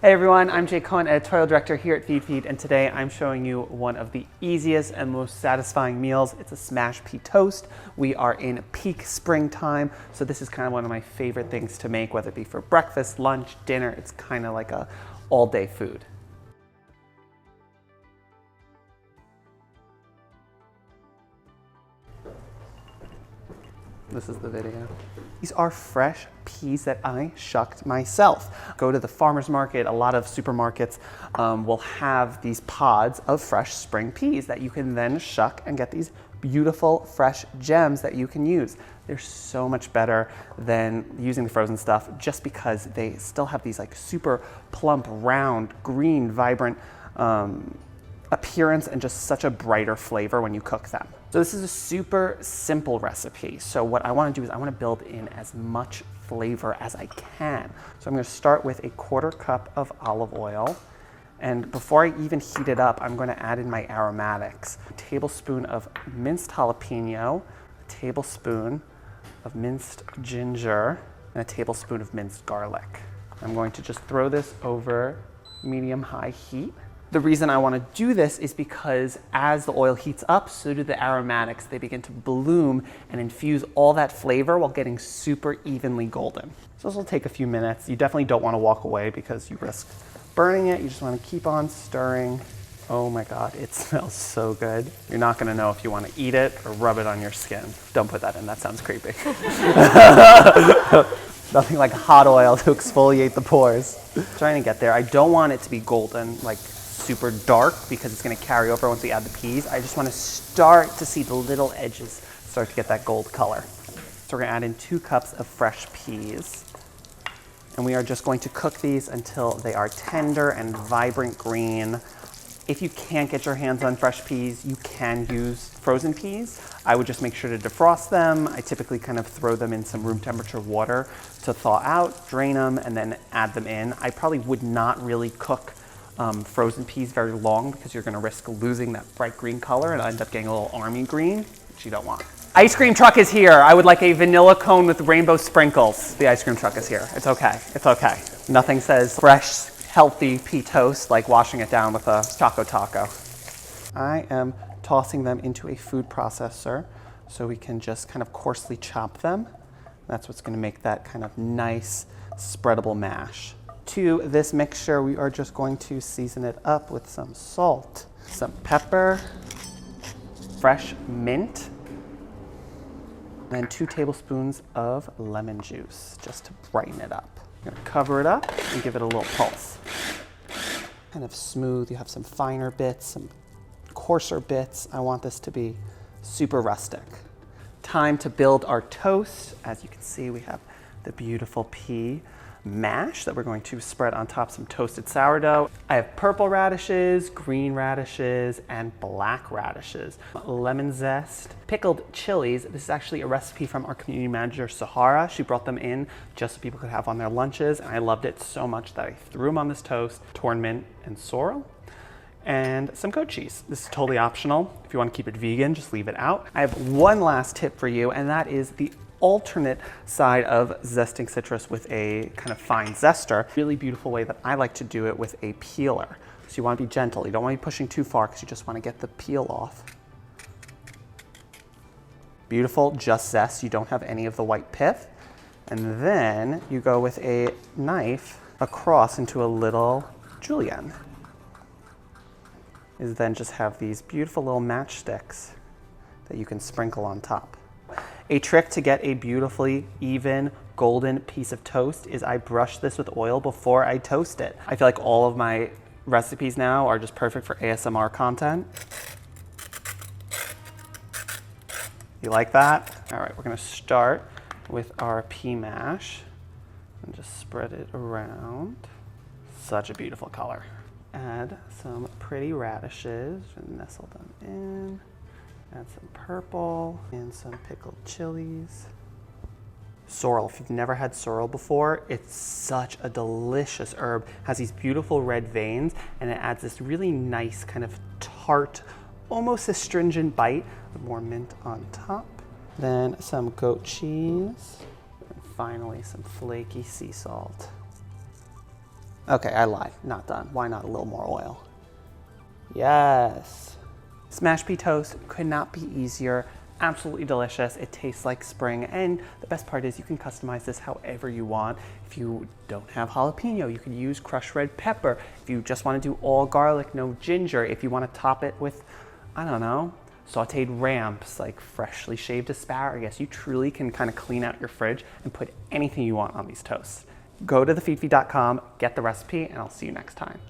Hey everyone, I'm Jay Cohen, editorial director here at Feedfeed, and today I'm showing you one of the easiest and most satisfying meals. It's a smashed pea toast. We are in peak springtime, so this is kind of one of my favorite things to make, whether it be for breakfast, lunch, dinner. It's kind of like a all-day food. This is the video. These are fresh peas that I shucked myself. Go to the farmer's market, a lot of supermarkets will have these pods of fresh spring peas that you can then shuck and get these beautiful fresh gems that you can use. They're so much better than using the frozen stuff just because they still have these like super plump, round, green, vibrant appearance and just such a brighter flavor when you cook them. So this is a super simple recipe. So what I want to do is I want to build in as much flavor as I can. So I'm going to start with a 1/4 cup of olive oil. And before I even heat it up, I'm going to add in my aromatics. A tablespoon of minced jalapeno, a tablespoon of minced ginger, and a tablespoon of minced garlic. I'm going to just throw this over medium-high heat. The reason I want to do this is because as the oil heats up, so do the aromatics. They begin to bloom and infuse all that flavor while getting super evenly golden. So this will take a few minutes. You definitely don't want to walk away because you risk burning it. You just want to keep on stirring. Oh my God, it smells so good. You're not going to know if you want to eat it or rub it on your skin. Don't put that in, that sounds creepy. Nothing like hot oil to exfoliate the pores. Trying to get there. I don't want it to be golden, like super dark, because it's going to carry over once we add the peas. I just want to start to see the little edges start to get that gold color. So we're going to add in 2 cups of fresh peas. And we are just going to cook these until they are tender and vibrant green. If you can't get your hands on fresh peas, you can use frozen peas. I would just make sure to defrost them. I typically kind of throw them in some room temperature water to thaw out, drain them, and then add them in. I probably would not really cook frozen peas very long because you're going to risk losing that bright green color and end up getting a little army green, which you don't want. Ice cream truck is here. I would like a vanilla cone with rainbow sprinkles. The ice cream truck is here. It's okay. It's okay. Nothing says fresh, healthy pea toast like washing it down with a Choco Taco. I am tossing them into a food processor so we can just kind of coarsely chop them. That's what's going to make that kind of nice spreadable mash. To this mixture, we are just going to season it up with some salt, some pepper, fresh mint, and 2 tablespoons of lemon juice just to brighten it up. I'm going to cover it up and give it a little pulse. Kind of smooth. You have some finer bits, some coarser bits. I want this to be super rustic. Time to build our toast. As you can see, we have the beautiful pea mash that we're going to spread on top some toasted sourdough. I have purple radishes, green radishes, and black radishes. Lemon zest, pickled chilies. This is actually a recipe from our community manager, Sahara. She brought them in just so people could have on their lunches, and I loved it so much that I threw them on this toast. Torn mint and sorrel, and some goat cheese. This is totally optional. If you want to keep it vegan, just leave it out. I have one last tip for you, and that is the alternate side of zesting citrus with a kind of fine zester. Really beautiful way that I like to do it with a peeler. So you want to be gentle. You don't want to be pushing too far because you just want to get the peel off. Beautiful, just zest. You don't have any of the white pith. And then you go with a knife across into a little julienne. Is then just have these beautiful little matchsticks that you can sprinkle on top. A trick to get a beautifully even golden piece of toast is I brush this with oil before I toast it. I feel like all of my recipes now are just perfect for ASMR content. You like that? All right, we're gonna start with our pea mash and just spread it around. Such a beautiful color. Add some pretty radishes and nestle them in. Add some purple and some pickled chilies. Sorrel, if you've never had sorrel before, it's such a delicious herb. It has these beautiful red veins and it adds this really nice kind of tart, almost astringent bite with more mint on top. Then some goat cheese, and finally some flaky sea salt. Okay, I lied, not done. Why not a little more oil? Yes. Smashed pea toast could not be easier. Absolutely delicious. It tastes like spring, and the best part is you can customize this however you want. If you don't have jalapeno, you can use crushed red pepper. If you just want to do all garlic, no ginger. If you want to top it with, I don't know, sauteed ramps, like freshly shaved asparagus, you truly can kind of clean out your fridge and put anything you want on these toasts. Go to thefeedfeed.com, get the recipe, and I'll see you next time.